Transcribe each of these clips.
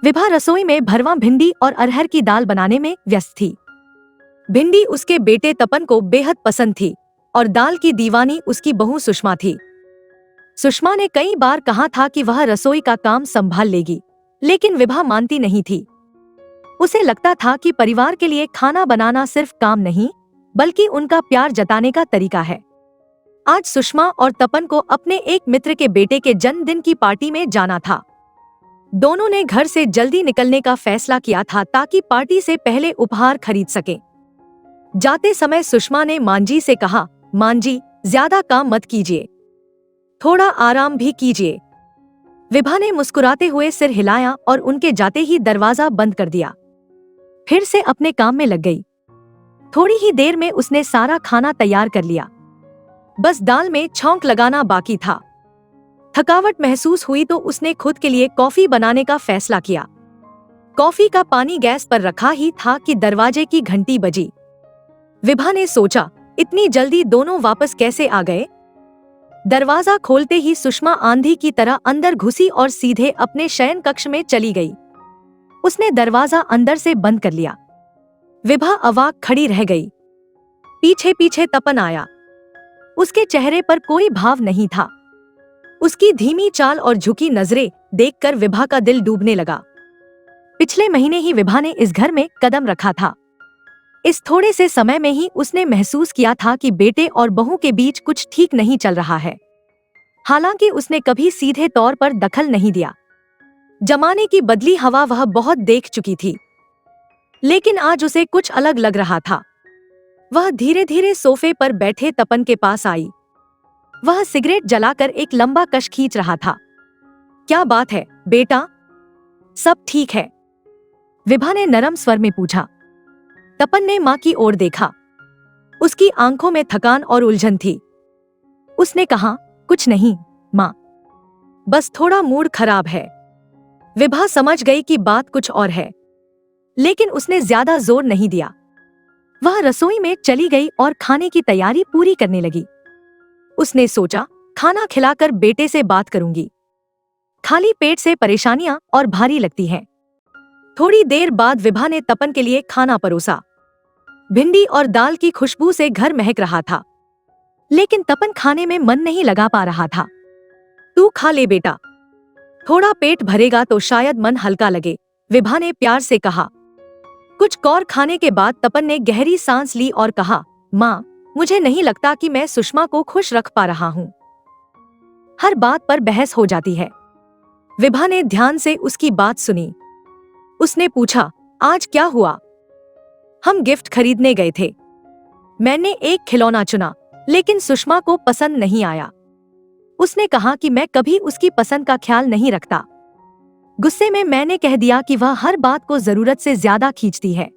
विभा रसोई में भरवा भिंडी और अरहर की दाल बनाने में व्यस्त थी। भिंडी उसके बेटे तपन को बेहद पसंद थी और दाल की दीवानी उसकी बहू सुषमा थी। सुषमा ने कई बार कहा था कि वह रसोई का काम संभाल लेगी, लेकिन विभा मानती नहीं थी। उसे लगता था कि परिवार के लिए खाना बनाना सिर्फ काम नहीं, बल्कि उनका प्यार जताने का तरीका है। आज सुषमा और तपन को अपने एक मित्र के बेटे के जन्मदिन की पार्टी में जाना था। दोनों ने घर से जल्दी निकलने का फैसला किया था ताकि पार्टी से पहले उपहार खरीद सकें। जाते समय सुषमा ने मांझी से कहा, मांझी, ज्यादा काम मत कीजिए, थोड़ा आराम भी कीजिए। विभा ने मुस्कुराते हुए सिर हिलाया और उनके जाते ही दरवाजा बंद कर दिया। फिर से अपने काम में लग गई। थोड़ी ही देर में उसने सारा खाना तैयार कर लिया, बस दाल में छौंक लगाना बाकी था। थकावट महसूस हुई तो उसने खुद के लिए कॉफी बनाने का फैसला किया। कॉफी का पानी गैस पर रखा ही था कि दरवाजे की घंटी बजी। विभा ने सोचा, इतनी जल्दी दोनों वापस कैसे आ गए। दरवाजा खोलते ही सुषमा आंधी की तरह अंदर घुसी और सीधे अपने शयन कक्ष में चली गई। उसने दरवाजा अंदर से बंद कर लिया। विभा अवाक खड़ी रह गई। पीछे पीछे तपन आया। उसके चेहरे पर कोई भाव नहीं था। उसकी धीमी चाल और झुकी नजरें देखकर विभा का दिल डूबने लगा। पिछले महीने ही विभा ने इस घर में कदम रखा था। इस थोड़े से समय में ही उसने महसूस किया था कि बेटे और बहू के बीच कुछ ठीक नहीं चल रहा है। हालांकि उसने कभी सीधे तौर पर दखल नहीं दिया। जमाने की बदली हवा वह बहुत देख चुकी थी, लेकिन आज उसे कुछ अलग लग रहा था। वह धीरे धीरे सोफे पर बैठे तपन के पास आई। वह सिगरेट जलाकर एक लंबा कश खींच रहा था। क्या बात है बेटा, सब ठीक है? विभा ने नरम स्वर में पूछा। तपन ने मां की ओर देखा। उसकी आंखों में थकान और उलझन थी। उसने कहा, कुछ नहीं मां, बस थोड़ा मूड खराब है। विभा समझ गई कि बात कुछ और है, लेकिन उसने ज्यादा जोर नहीं दिया। वह रसोई में चली गई और खाने की तैयारी पूरी करने लगी। उसने सोचा, खाना खिलाकर बेटे से बात करूंगी। खाली पेट से परेशानियां और भारी लगती हैं। थोड़ी देर बाद विभा ने तपन के लिए खाना परोसा। भिंडी और दाल की खुशबू से घर महक रहा था, लेकिन तपन खाने में मन नहीं लगा पा रहा था। तू खा ले बेटा, थोड़ा पेट भरेगा तो शायद मन हल्का लगे, विभा ने प्यार से कहा। कुछ कौर खाने के बाद तपन ने गहरी सांस ली और कहा, माँ, मुझे नहीं लगता कि मैं सुषमा को खुश रख पा रहा हूँ। हर बात पर बहस हो जाती है। विभा ने ध्यान से उसकी बात सुनी। उसने पूछा, आज क्या हुआ? हम गिफ्ट खरीदने गए थे। मैंने एक खिलौना चुना, लेकिन सुषमा को पसंद नहीं आया। उसने कहा कि मैं कभी उसकी पसंद का ख्याल नहीं रखता। गुस्से में मैंने कह दिया कि वह हर बात को जरूरत से ज्यादा खींचती है।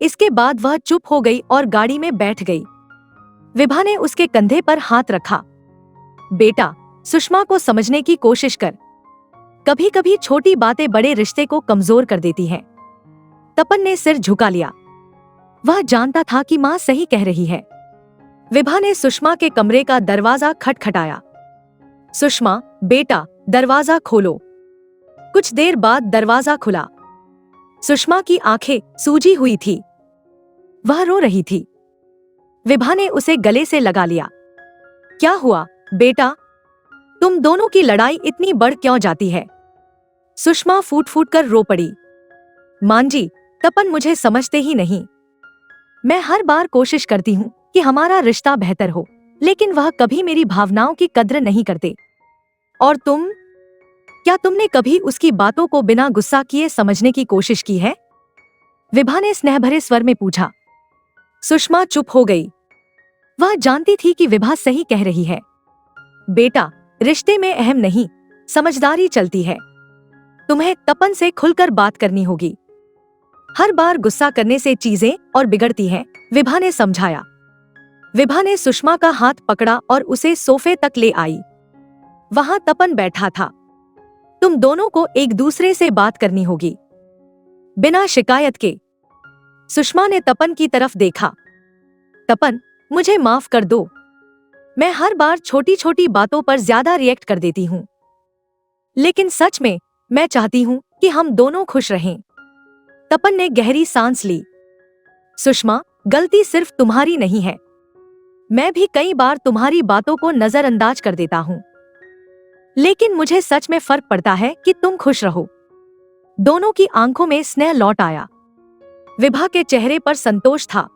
इसके बाद वह चुप हो गई और गाड़ी में बैठ गई। विभा ने उसके कंधे पर हाथ रखा। बेटा, सुषमा को समझने की कोशिश कर। कभी कभी छोटी बातें बड़े रिश्ते को कमजोर कर देती हैं। तपन ने सिर झुका लिया। वह जानता था कि माँ सही कह रही है। विभा ने सुषमा के कमरे का दरवाजा खटखटाया। सुषमा, बेटा, दरवाजा खोलो। कुछ देर बाद दरवाजा खुला। सुषमा की आंखें सूजी हुई थी। वह रो रही थी। विभा ने उसे गले से लगा लिया। क्या हुआ बेटा, तुम दोनों की लड़ाई इतनी बढ़ क्यों जाती है? सुषमा फूट फूट कर रो पड़ी। मांझी, तपन मुझे समझते ही नहीं। मैं हर बार कोशिश करती हूँ कि हमारा रिश्ता बेहतर हो, लेकिन वह कभी मेरी भावनाओं की कद्र नहीं करते। और तुम, क्या तुमने कभी उसकी बातों को बिना गुस्सा किए समझने की कोशिश की है? विभा ने स्नेहभरे स्वर में पूछा। सुषमा चुप हो गई। वह जानती थी कि विभा सही कह रही है। बेटा, रिश्ते में अहम नहीं, समझदारी चलती है। तुम्हें तपन से खुलकर बात करनी होगी। हर बार गुस्सा करने से चीजें और बिगड़ती हैं, विभा ने समझाया। विभा ने सुषमा का हाथ पकड़ा और उसे सोफे तक ले आई। वहां तपन बैठा था। तुम दोनों को एक दूसरे से बात करनी होगी, बिना शिकायत के। सुषमा ने तपन की तरफ देखा। तपन, मुझे माफ कर दो। मैं हर बार छोटी छोटी बातों पर ज्यादा रिएक्ट कर देती हूँ। लेकिन सच में मैं चाहती हूँ कि हम दोनों खुश रहें। तपन ने गहरी सांस ली। सुषमा, गलती सिर्फ तुम्हारी नहीं है। मैं भी कई बार तुम्हारी बातों को नजरअंदाज कर देता हूँ, लेकिन मुझे सच में फर्क पड़ता है कि तुम खुश रहो। दोनों की आंखों में स्नेह लौट आया। विभा के चेहरे पर संतोष था।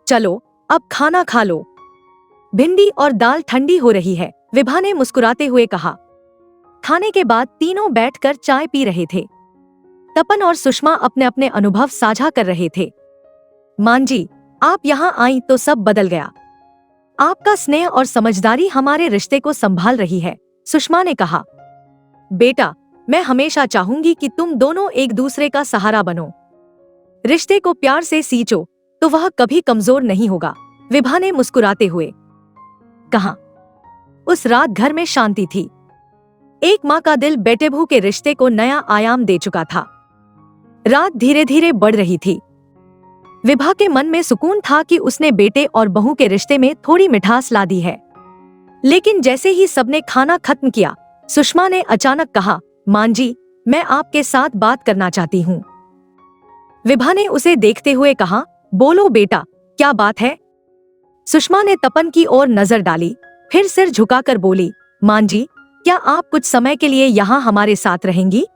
चलो अब खाना खा लो, भिंडी और दाल ठंडी हो रही है, विभा ने मुस्कुराते हुए कहा। खाने के बाद तीनों बैठकर चाय पी रहे थे। तपन और सुषमा अपने अपने अनुभव साझा कर रहे थे। मां जी, आप यहाँ आई तो सब बदल गया। आपका स्नेह और समझदारी हमारे रिश्ते को संभाल रही है, सुषमा ने कहा। बेटा, मैं हमेशा चाहूंगी कि तुम दोनों एक दूसरे का सहारा बनो। रिश्ते को प्यार से सींचो तो वह कभी कमजोर नहीं होगा, विभा ने मुस्कुराते हुए कहा। उस रात घर में शांति थी। एक माँ का दिल बेटे बहू के रिश्ते को नया आयाम दे चुका था। रात धीरे धीरे बढ़ रही थी। विभा के मन में सुकून था कि उसने बेटे और बहू के रिश्ते में थोड़ी मिठास ला दी है। लेकिन जैसे ही सबने खाना खत्म किया, सुषमा ने अचानक कहा, मां जी, मैं आपके साथ बात करना चाहती हूँ। विभा ने उसे देखते हुए कहा, बोलो बेटा, क्या बात है? सुषमा ने तपन की ओर नजर डाली, फिर सिर झुकाकर बोली, मां जी, क्या आप कुछ समय के लिए यहाँ हमारे साथ रहेंगी?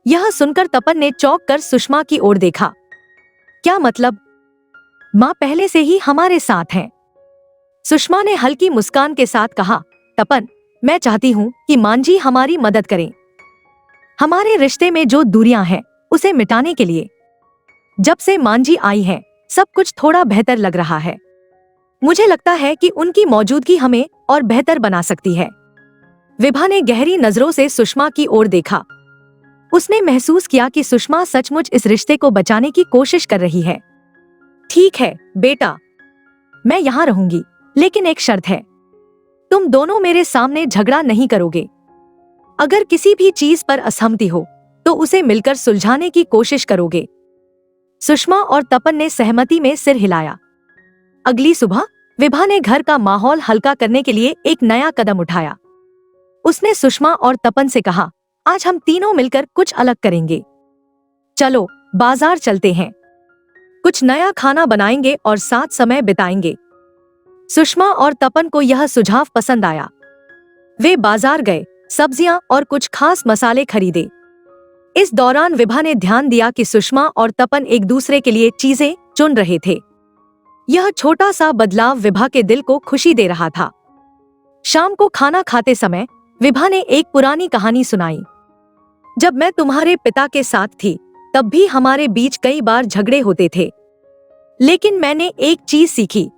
यह सुनकर तपन ने चौंक कर सुषमा की ओर देखा। क्या मतलब? माँ पहले से ही हमारे साथ हैं। सुषमा ने हल्की मुस्कान के साथ कहा, तपन, मैं चाहती हूँ कि मां जी हमारी मदद करें, हमारे रिश्ते में जो दूरियां हैं उसे मिटाने के लिए। जब से मां जी आई हैं, सब कुछ थोड़ा बेहतर लग रहा है। मुझे लगता है कि उनकी मौजूदगी हमें और बेहतर बना सकती है। विभा ने गहरी नजरों से सुषमा की ओर देखा। उसने महसूस किया कि सुषमा सचमुच इस रिश्ते को बचाने की कोशिश कर रही है। ठीक है बेटा, मैं यहाँ रहूंगी, लेकिन एक शर्त है, तुम दोनों मेरे सामने झगड़ा नहीं करोगे। अगर किसी भी चीज पर असहमति हो तो उसे मिलकर सुलझाने की कोशिश करोगे। सुषमा और तपन ने सहमति में सिर हिलाया। अगली सुबह विभा ने घर का माहौल हल्का करने के लिए एक नया कदम उठाया। उसने सुषमा और तपन से कहा, आज हम तीनों मिलकर कुछ अलग करेंगे। चलो बाजार चलते हैं, कुछ नया खाना बनाएंगे और साथ समय बिताएंगे। सुषमा और तपन को यह सुझाव पसंद आया। वे बाजार गए, सब्जियां और कुछ खास मसाले खरीदे। इस दौरान विभा ने ध्यान दिया कि सुषमा और तपन एक दूसरे के लिए चीजें चुन रहे थे। यह छोटा सा बदलाव विभा के दिल को खुशी दे रहा था। शाम को खाना खाते समय विभा ने एक पुरानी कहानी सुनाई। जब मैं तुम्हारे पिता के साथ थी, तब भी हमारे बीच कई बार झगड़े होते थे, लेकिन मैंने एक चीज सीखी,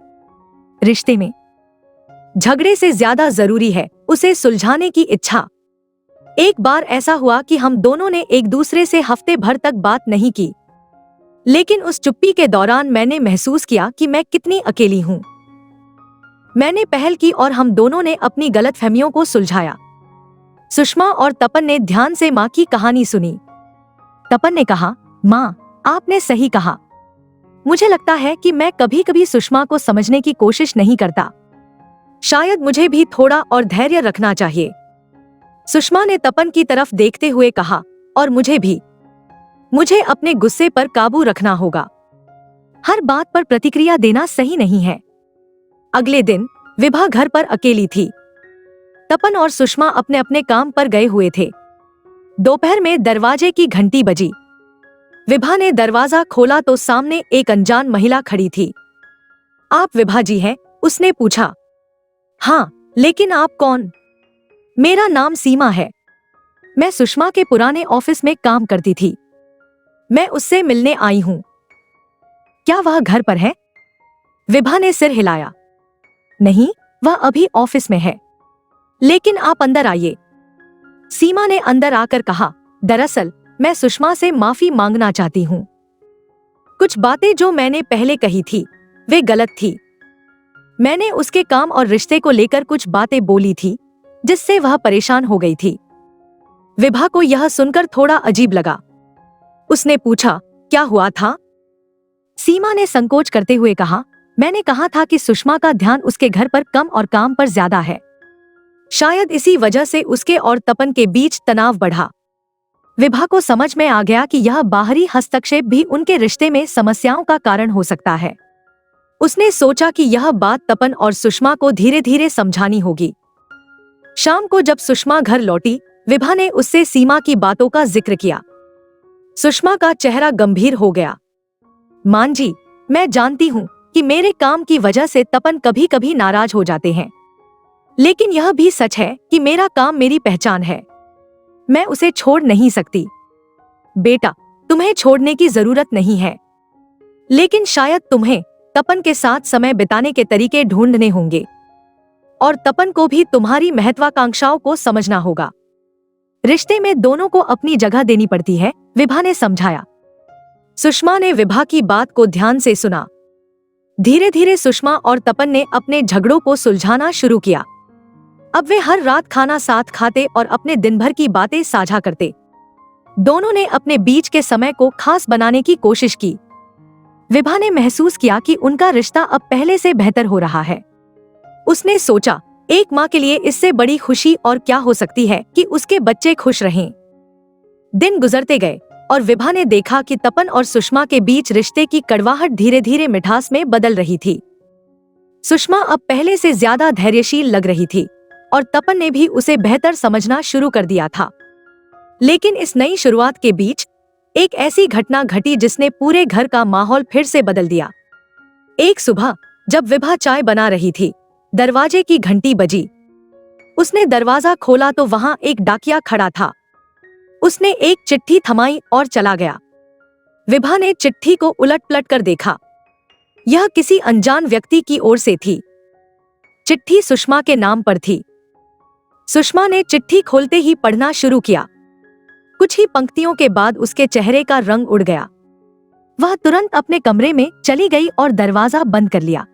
रिश्ते में झगड़े से ज्यादा जरूरी है उसे सुलझाने की इच्छा। एक बार ऐसा हुआ कि हम दोनों ने एक दूसरे से हफ्ते भर तक बात नहीं की, लेकिन उस चुप्पी के दौरान मैंने महसूस किया कि मैं कितनी अकेली हूँ। मैंने पहल की और हम दोनों ने अपनी गलतफहमियों को सुलझाया। सुषमा और तपन ने ध्यान से माँ की कहानी सुनी। तपन ने कहा, माँ, आपने सही कहा। मुझे लगता है कि मैं कभी कभी सुषमा को समझने की कोशिश नहीं करता। शायद मुझे भी थोड़ा और धैर्य रखना चाहिए। सुषमा ने तपन की तरफ देखते हुए कहा, और मुझे भी। मुझे अपने गुस्से पर काबू रखना होगा। हर बात पर प्रतिक्रिया देना सही नहीं है। अगले दिन विभा घर पर अकेली थी। तपन और सुषमा अपने अपने काम पर गए हुए थे। दोपहर में दरवाजे की घंटी बजी। विभा ने दरवाजा खोला तो सामने एक अनजान महिला खड़ी थी। आप विभा जी हैं? उसने पूछा। हाँ, लेकिन आप कौन? मेरा नाम सीमा है। मैं सुषमा के पुराने ऑफिस में काम करती थी। मैं उससे मिलने आई हूँ। क्या वह घर पर है? विभा ने सिर हिलाया। नहीं, वह अभी ऑफिस में है। लेकिन आप अंदर आइए। सीमा ने अंदर आकर कहा, दरअसल मैं सुषमा से माफी मांगना चाहती हूँ। कुछ बातें जो मैंने पहले कही थी वे गलत थी। मैंने उसके काम और रिश्ते को लेकर कुछ बातें बोली थी जिससे वह परेशान हो गई थी। विभा को यह सुनकर थोड़ा अजीब लगा। उसने पूछा, क्या हुआ था? सीमा ने संकोच करते हुए कहा, मैंने कहा था कि सुषमा का ध्यान उसके घर पर कम और काम पर ज्यादा है। शायद इसी वजह से उसके और तपन के बीच तनाव बढ़ा। विभा को समझ में आ गया कि यह बाहरी हस्तक्षेप भी उनके रिश्ते में समस्याओं का कारण हो सकता है। उसने सोचा कि यह बात तपन और सुषमा को धीरे धीरे समझानी होगी। शाम को जब सुषमा घर लौटी, विभा ने उससे सीमा की बातों का जिक्र किया। सुषमा का चेहरा गंभीर हो गया। मान जी, मैं जानती हूँ कि मेरे काम की वजह से तपन कभी कभी नाराज हो जाते हैं, लेकिन यह भी सच है कि मेरा काम मेरी पहचान है। मैं उसे छोड़ नहीं सकती। बेटा, तुम्हें छोड़ने की जरूरत नहीं है, लेकिन शायद तुम्हें तपन के साथ समय बिताने के तरीके ढूंढने होंगे और तपन को भी तुम्हारी महत्वाकांक्षाओं को समझना होगा। रिश्ते में दोनों को अपनी जगह देनी पड़ती है, विभा ने समझाया। सुषमा ने विभा की बात को ध्यान से सुना। धीरे धीरे सुषमा और तपन ने अपने झगड़ों को सुलझाना शुरू किया। अब वे हर रात खाना साथ खाते और अपने दिन भर की बातें साझा करते। दोनों ने अपने बीच के समय को खास बनाने की कोशिश की। विभा ने महसूस किया कि उनका रिश्ता अब पहले से बेहतर हो रहा है। उसने सोचा, एक माँ के लिए इससे बड़ी खुशी और क्या हो सकती है कि उसके बच्चे खुश रहें। दिन गुजरते गए और विभा ने देखा कि तपन और सुषमा के बीच रिश्ते की कड़वाहट धीरे धीरे मिठास में बदल रही थी। सुषमा अब पहले से ज्यादा धैर्यशील लग रही थी और तपन ने भी उसे बेहतर समझना शुरू कर दिया था। लेकिन इस नई शुरुआत के बीच एक ऐसी घटना घटी जिसने पूरे घर का माहौल फिर से बदल दिया। एक सुबह जब विभा चाय बना रही थी, दरवाजे की घंटी बजी। उसने दरवाजा खोला तो वहां एक डाकिया खड़ा था। उसने एक चिट्ठी थमाई और चला गया। विभा ने चिट्ठी को उलट-पलट कर देखा। यह किसी अनजान व्यक्ति की ओर से थी। चिट्ठी सुषमा के नाम पर थी। सुषमा ने चिट्ठी खोलते ही पढ़ना शुरू किया। कुछ ही पंक्तियों के बाद उसके चेहरे का रंग उड़ गया। वह तुरंत अपने कमरे में चली गई और दरवाजा बंद कर लिया।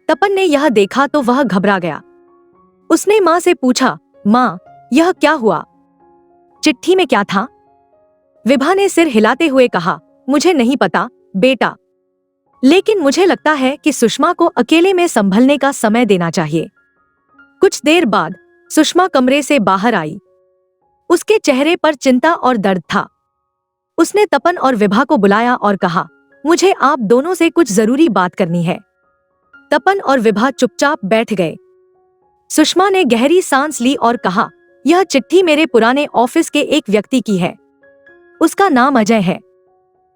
तपन ने यह देखा तो वह घबरा गया। उसने माँ से पूछा, माँ, यह क्या हुआ? चिट्ठी में क्या था? विभा ने सिर हिलाते हुए कहा, मुझे नहीं पता बेटा, लेकिन मुझे लगता है कि सुषमा को अकेले में संभलने का समय देना चाहिए। कुछ देर बाद सुषमा कमरे से बाहर आई। उसके चेहरे पर चिंता और दर्द था। उसने तपन और विभा को बुलाया और कहा, मुझे आप दोनों से कुछ जरूरी बात करनी है। तपन और विभा चुपचाप बैठ गए। सुषमा ने गहरी सांस ली और कहा, यह चिट्ठी मेरे पुराने ऑफिस के एक व्यक्ति की है। उसका नाम अजय है।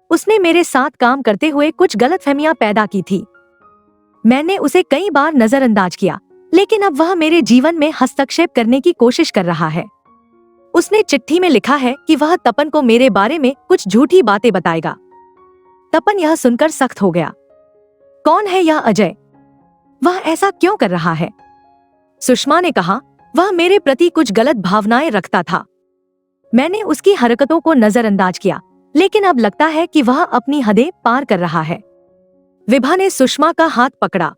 उसने मेरे साथ काम करते हुए कुछ गलतफहमियां पैदा की थी। मैंने उसे कई बार नजरअंदाज किया, लेकिन अब वह मेरे जीवन में हस्तक्षेप करने की कोशिश कर रहा है। उसने चिट्ठी में लिखा है कि वह तपन को मेरे बारे में कुछ झूठी बातें बताएगा। तपन यह सुनकर सख्त हो गया। कौन है यह अजय? वह ऐसा क्यों कर रहा है? सुषमा ने कहा, वह मेरे प्रति कुछ गलत भावनाएं रखता था। मैंने उसकी हरकतों को नजरअंदाज किया, लेकिन अब लगता है कि वह अपनी हदें पार कर रहा है। विभा ने सुषमा का हाथ पकड़ा।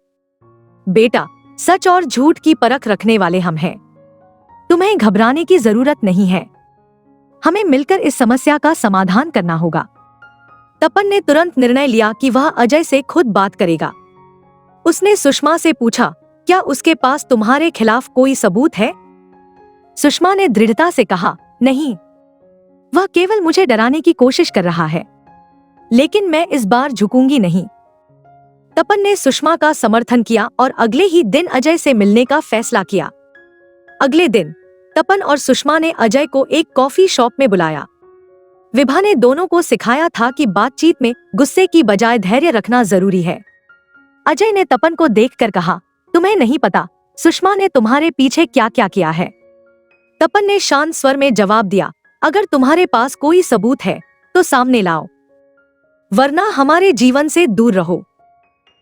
बेटा, सच और झूठ की परख रखने वाले हम हैं। तुम्हें घबराने की जरूरत नहीं है। हमें मिलकर इस समस्या का समाधान करना होगा। तपन ने तुरंत निर्णय लिया कि वह अजय से खुद बात करेगा। उसने सुषमा से पूछा, क्या उसके पास तुम्हारे खिलाफ कोई सबूत है? सुषमा ने दृढ़ता से कहा, नहीं, वह केवल मुझे डराने की कोशिश कर रहा है, लेकिन मैं इस बार झुकूंगी नहीं। तपन ने सुषमा का समर्थन किया और अगले ही दिन अजय से मिलने का फैसला किया। अगले दिन तपन और सुषमा ने अजय को एक कॉफी शॉप में बुलाया। विभा ने दोनों को सिखाया था कि बातचीत में गुस्से की बजाय धैर्य रखना जरूरी है। अजय ने तपन को देखकर कहा, तुम्हें नहीं पता सुषमा ने तुम्हारे पीछे क्या क्या किया है। तपन ने शांत स्वर में जवाब दिया, अगर तुम्हारे पास कोई सबूत है तो सामने लाओ, वरना हमारे जीवन से दूर रहो।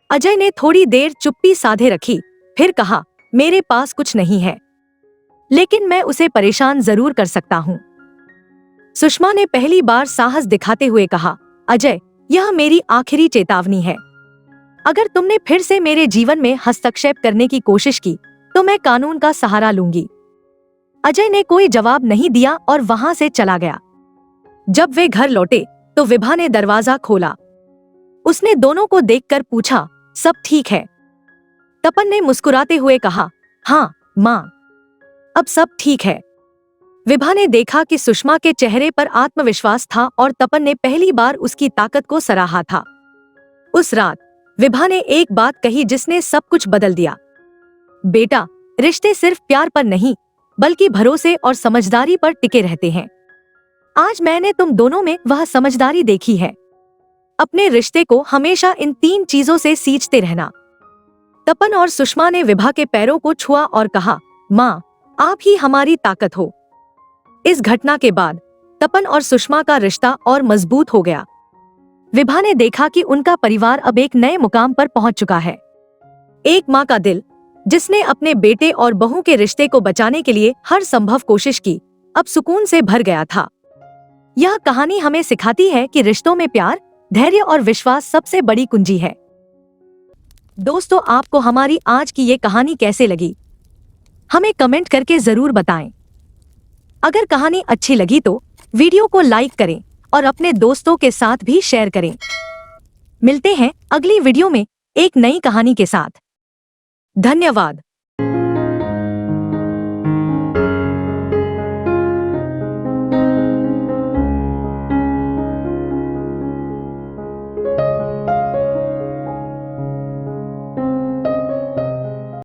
अजय ने थोड़ी देर चुप्पी साधे रखी, फिर कहा, मेरे पास कुछ नहीं है, लेकिन मैं उसे परेशान जरूर कर सकता हूँ। सुषमा ने पहली बार साहस दिखाते हुए कहा, अजय, यह मेरी आखिरी चेतावनी है। अगर तुमने फिर से मेरे जीवन में हस्तक्षेप करने की कोशिश की तो मैं कानून का सहारा लूंगी। अजय ने कोई जवाब नहीं दिया और वहां से चला गया। जब वे घर लौटे तो विभा ने दरवाजा खोला। उसने दोनों को देखकर पूछा, सब ठीक है? तपन ने मुस्कुराते हुए कहा, हाँ माँ, अब सब ठीक है। विभा ने देखा कि सुषमा के चेहरे पर आत्मविश्वास था और तपन ने पहली बार उसकी ताकत को सराहा था। उस रात विभा ने एक बात कही जिसने सब कुछ बदल दिया। बेटा, रिश्ते सिर्फ प्यार पर नहीं बल्कि भरोसे और समझदारी पर टिके रहते हैं। आज मैंने तुम दोनों में वह समझदारी देखी है। अपने रिश्ते को हमेशा इन 3 चीजों से सींचते रहना। तपन और सुषमा ने विभा के पैरों को छुआ और कहा, माँ, आप ही हमारी ताकत हो। इस घटना के बाद तपन और सुषमा का रिश्ता और मजबूत हो गया। विभा ने देखा कि उनका परिवार अब एक नए मुकाम पर पहुंच चुका है। एक माँ का दिल जिसने अपने बेटे और बहू के रिश्ते को बचाने के लिए हर संभव कोशिश की, अब सुकून से भर गया था। यह कहानी हमें सिखाती है कि रिश्तों में प्यार, धैर्य और विश्वास सबसे बड़ी कुंजी है। दोस्तों, आपको हमारी आज की ये कहानी कैसे लगी, हमें कमेंट करके जरूर बताएं। अगर कहानी अच्छी लगी तो वीडियो को लाइक करें और अपने दोस्तों के साथ भी शेयर करें। मिलते हैं अगली वीडियो में एक नई कहानी के साथ। धन्यवाद।